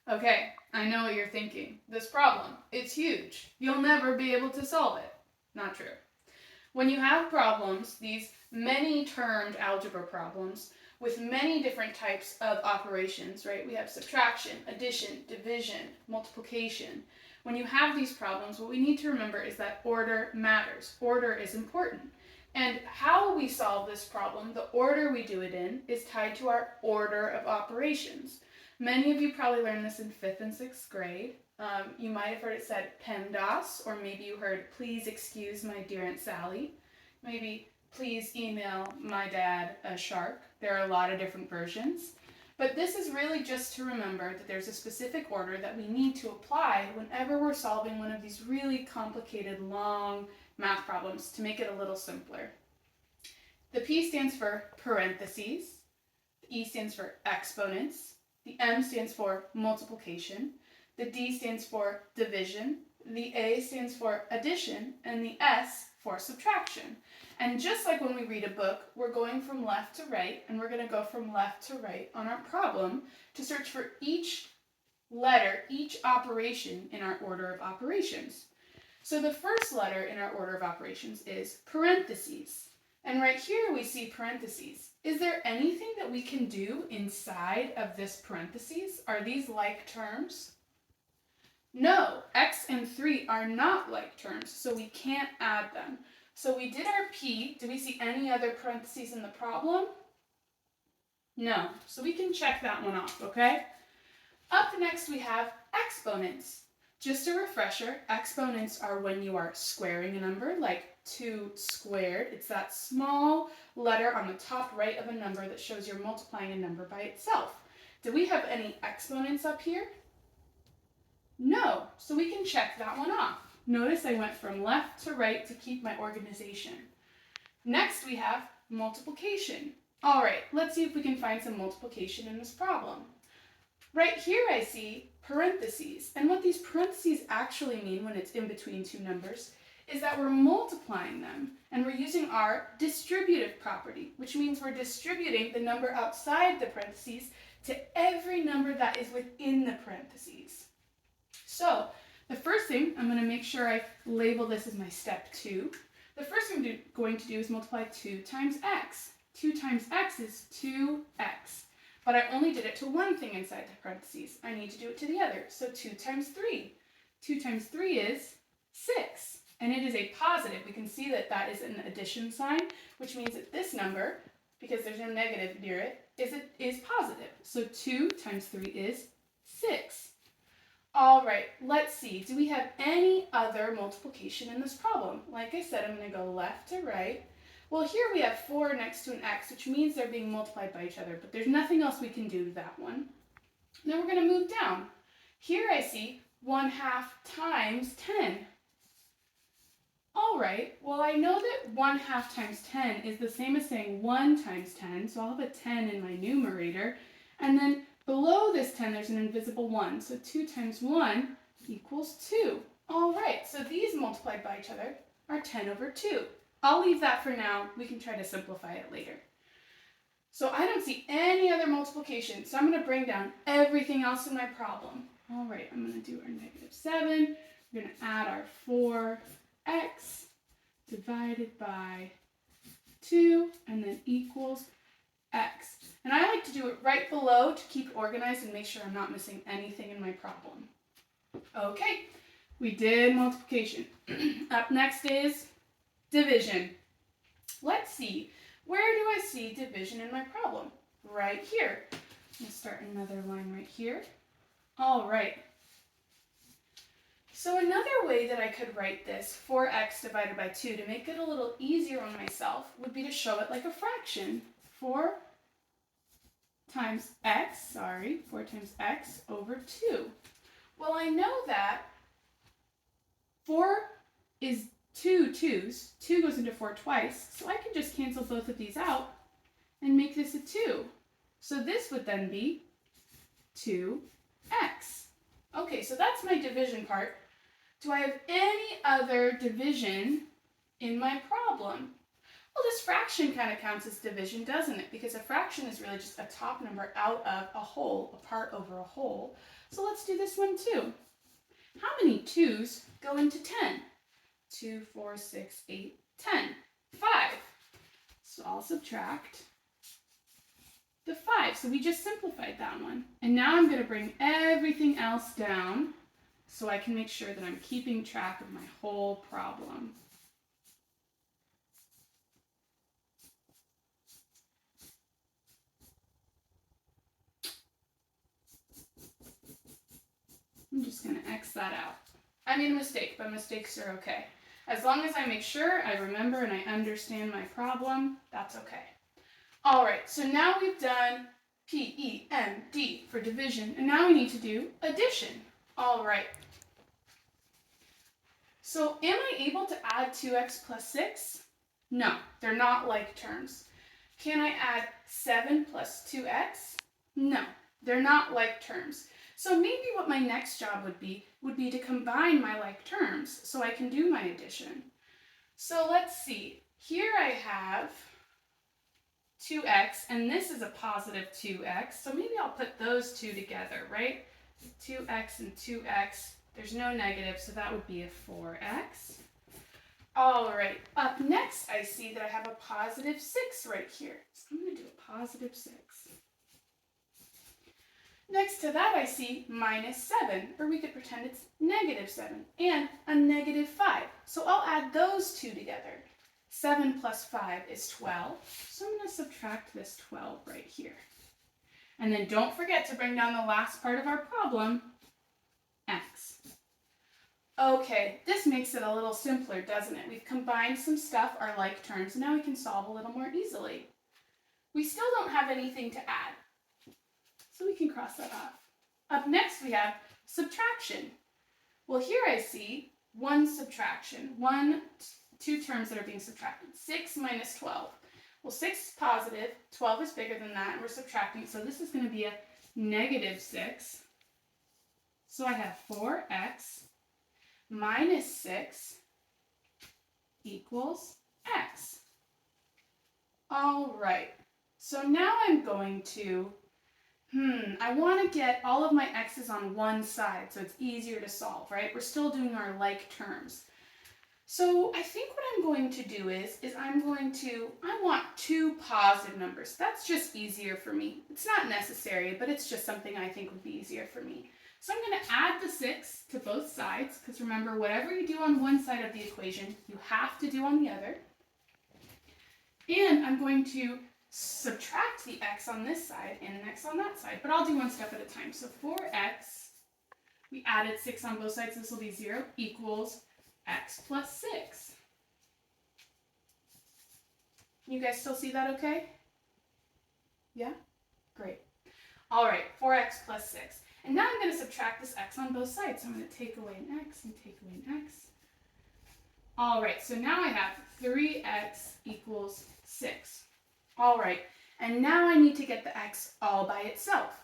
Okay, I know what you're thinking. This problem, it's huge. You'll never be able to solve it. Not true. When you have problems, these many-termed algebra problems, with many different types of operations, right? We have subtraction, addition, division, multiplication. When you have these problems, what we need to remember is that order matters. Order is important. And how we solve this problem, the order we do it in, is tied to our order of operations. Many of you probably learned this in 5th and 6th grade. You might have heard it said PEMDAS, or maybe you heard, please excuse my dear Aunt Sally. Maybe, please email my dad a shark. There are a lot of different versions. But this is really just to remember that there's a specific order that we need to apply whenever we're solving one of these really complicated, long math problems to make it a little simpler. The P stands for parentheses, the E stands for exponents, the M stands for multiplication, the D stands for division, the A stands for addition, and the S for subtraction. And just like when we read a book, we're going from left to right, and we're going to go from left to right on our problem to search for each letter, each operation in our order of operations. So the first letter in our order of operations is parentheses. And right here we see parentheses. Is there anything that we can do inside of this parentheses? Are these like terms? No, x and 3 are not like terms, so we can't add them. So we did our P. Do we see any other parentheses in the problem? No, so we can check that one off, okay? Up next we have exponents. Just a refresher, exponents are when you are squaring a number, like 2 squared. It's that small letter on the top right of a number that shows you're multiplying a number by itself. Do we have any exponents up here? No, so we can check that one off. Notice I went from left to right to keep my organization. Next we have multiplication. All right, let's see if we can find some multiplication in this problem. Right here I see parentheses, and what these parentheses actually mean when it's in between two numbers is that we're multiplying them, and we're using our distributive property, which means we're distributing the number outside the parentheses to every number that is within the parentheses. So the first thing, I'm going to make sure I label this as my step 2. The first thing I'm going to do is multiply 2 times x. 2 times x is 2x. But I only did it to one thing inside the parentheses. I need to do it to the other. So 2 times 3. 2 times 3 is 6. And it is a positive. We can see that that is an addition sign, which means that this number, because there's no negative near it, is positive. So 2 times 3 is 6. All right, let's see. Do we have any other multiplication in this problem? Like I said, I'm going to go left to right. Well, here we have 4 next to an x, which means they're being multiplied by each other, but there's nothing else we can do to that one. Then we're going to move down. Here I see 1/2 times 10. All right, well, I know that 1/2 times 10 is the same as saying 1 times 10, so I'll have a 10 in my numerator. And then below this 10, there's an invisible 1, so 2 times 1 equals 2. All right, so these multiplied by each other are 10 over 2. I'll leave that for now. We can try to simplify it later. So I don't see any other multiplication, so I'm going to bring down everything else in my problem. All right, I'm going to do our -7. We're going to add our 4x divided by 2, and then equals x. And I like to do it right below to keep it organized and make sure I'm not missing anything in my problem. Okay, we did multiplication. Up next is division. Let's see, where do I see division in my problem? Right here. I'm going to start another line right here. All right. So another way that I could write this, 4x divided by 2, to make it a little easier on myself, would be to show it like a fraction. 4 times x over 2. Well, I know that 4 is 2 2's. 2 goes into 4 twice, so I can just cancel both of these out and make this a 2. So this would then be 2x. Okay, so that's my division part. Do I have any other division in my problem? Well, this fraction kind of counts as division, doesn't it? Because a fraction is really just a top number out of a whole, a part over a whole. So let's do this one too. How many 2's go into 10? 2, 4, 6, 8, 10. 5. So I'll subtract the 5. So we just simplified that one. And now I'm going to bring everything else down so I can make sure that I'm keeping track of my whole problem. I'm just going to X that out. I made a mistake, but mistakes are okay. As long as I make sure I remember and I understand my problem, that's okay. All right, so now we've done PEMD for division, and now we need to do addition. All right. So am I able to add 2x plus 6? No, they're not like terms. Can I add 7 plus 2x? No, they're not like terms. So maybe what my next job would be to combine my like terms so I can do my addition. So let's see. Here I have 2x, and this is a positive 2x, so maybe I'll put those two together, right? 2x and 2x, there's no negative, so that would be a 4x. All right, up next I see that I have a positive 6 right here, so I'm going to do a positive 6. Next to that I see minus 7, or we could pretend it's negative 7, and a negative 5, so I'll add those two together. 7 plus 5 is 12, so I'm going to subtract this 12 right here. And then don't forget to bring down the last part of our problem, x. Okay, this makes it a little simpler, doesn't it? We've combined some stuff, our like terms, and now we can solve a little more easily. We still don't have anything to add, so we can cross that off. Up next we have subtraction. Well, here I see one subtraction, two terms that are being subtracted. 6 minus 12. Well, 6 is positive, 12 is bigger than that, and we're subtracting, so this is going to be a negative 6. So I have 4x minus 6 equals x. All right, so now I'm going to, I want to get all of my x's on one side so it's easier to solve, right? We're still doing our like terms. So I think what I'm going to do is I want two positive numbers. That's just easier for me. It's not necessary, but it's just something I think would be easier for me. So I'm going to add the 6 to both sides, because remember, whatever you do on one side of the equation, you have to do on the other. And I'm going to subtract the x on this side and an x on that side, but I'll do one step at a time. So 4x, we added 6 on both sides, this will be 0, equals x plus 6. You guys still see that okay? Yeah? Great. All right, 4x plus 6. And now I'm going to subtract this x on both sides. So I'm going to take away an x and take away an x. All right, so now I have 3x equals 6. All right, and now I need to get the x all by itself.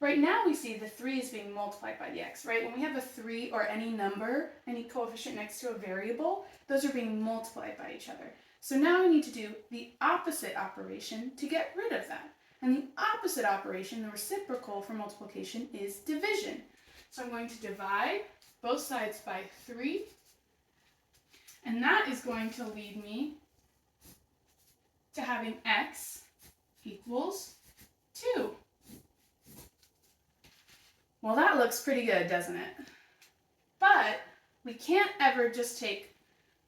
Right now we see the 3 is being multiplied by the x, right? When we have a 3 or any number, any coefficient next to a variable, those are being multiplied by each other. So now I need to do the opposite operation to get rid of that. And the opposite operation, the reciprocal for multiplication, is division. So I'm going to divide both sides by 3, and that is going to lead me to having x equals 2. Well, that looks pretty good, doesn't it? But we can't ever just take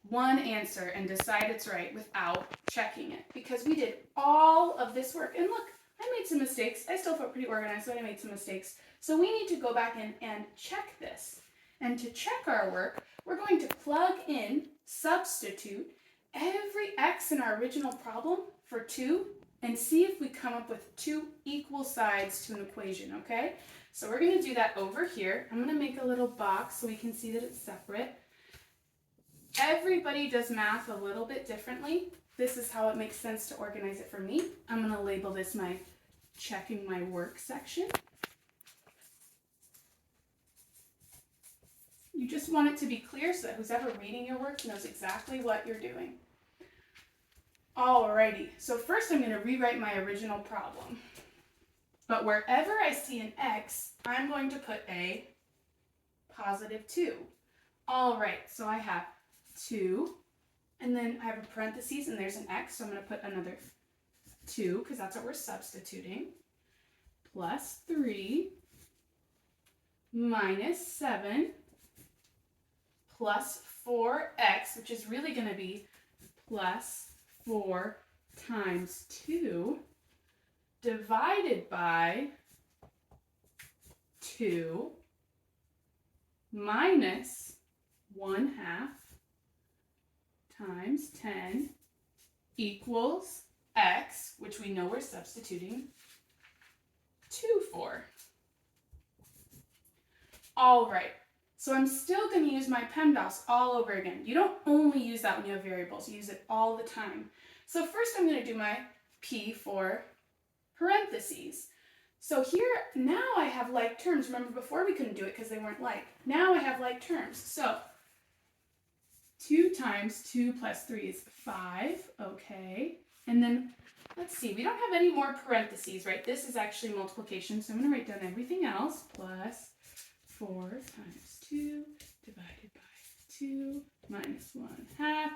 one answer and decide it's right without checking it, because we did all of this work. And look, I made some mistakes. I still felt pretty organized, but I made some mistakes. So we need to go back in and check this. And to check our work, we're going to plug in, substitute every x in our original problem for 2 and see if we come up with 2 equal sides to an equation, okay? So we're going to do that over here. I'm going to make a little box so we can see that it's separate. Everybody does math a little bit differently. This is how it makes sense to organize it for me. I'm going to label this my checking my work section. You just want it to be clear so that who's ever reading your work knows exactly what you're doing. Alrighty, so first I'm going to rewrite my original problem. But wherever I see an x, I'm going to put a positive 2. Alright, so I have 2, and then I have a parentheses, and there's an x, so I'm going to put another 2, because that's what we're substituting, plus 3, minus 7, plus 4x, which is really going to be plus 4 times 2, divided by 2, minus 1/2 times 10 equals x, which we know we're substituting 2 for. All right, so I'm still going to use my PEMDAS all over again. You don't only use that when you have variables, you use it all the time. So first I'm going to do my P for parentheses. So here, now I have like terms. Remember before we couldn't do it because they weren't like. Now I have like terms. So 2 times 2 plus 3 is 5, okay. And then, let's see, we don't have any more parentheses, right? This is actually multiplication, so I'm going to write down everything else. Plus 4 times 2 divided by 2 minus 1/2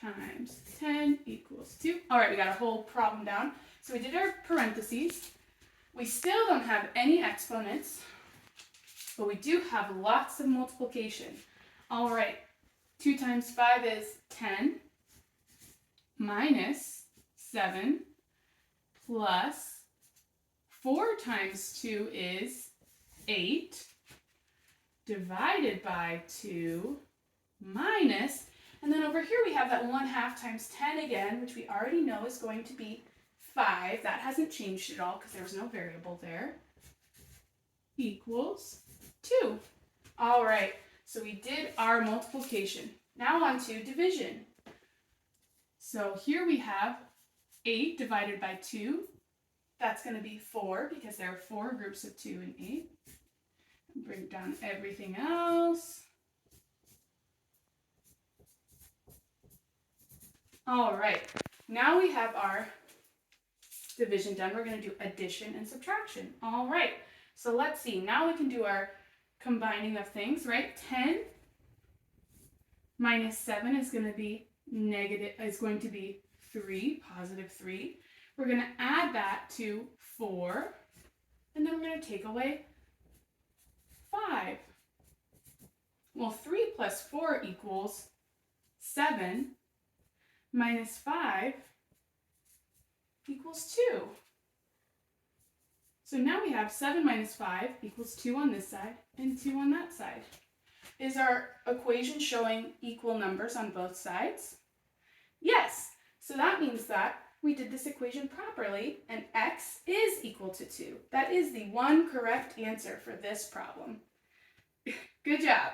times 10 equals 2. All right, we got a whole problem down. So we did our parentheses. We still don't have any exponents, but we do have lots of multiplication. All right, 2 times 5 is 10, minus 7, plus 4 times 2 is 8, divided by 2, minus, and then over here we have that 1/2 times 10 again, which we already know is going to be 5. That hasn't changed at all because there was no variable there. Equals 2. All right, so we did our multiplication. Now on to division. So here we have 8 divided by 2. That's going to be 4 because there are 4 groups of 2 and 8. Bring down everything else. All right, now we have our division done. We're going to do addition and subtraction. All right, so let's see. Now we can do our combining of things, right? 10 minus 7 is going to be negative, 3, positive 3. We're going to add that to 4, and then we're going to take away 5. Well, 3 plus 4 equals 7, minus 5 equals 2. So now we have 7 minus 5 equals 2 on this side and 2 on that side. Is our equation showing equal numbers on both sides? Yes. So that means that we did this equation properly and x is equal to 2. That is the one correct answer for this problem. Good job.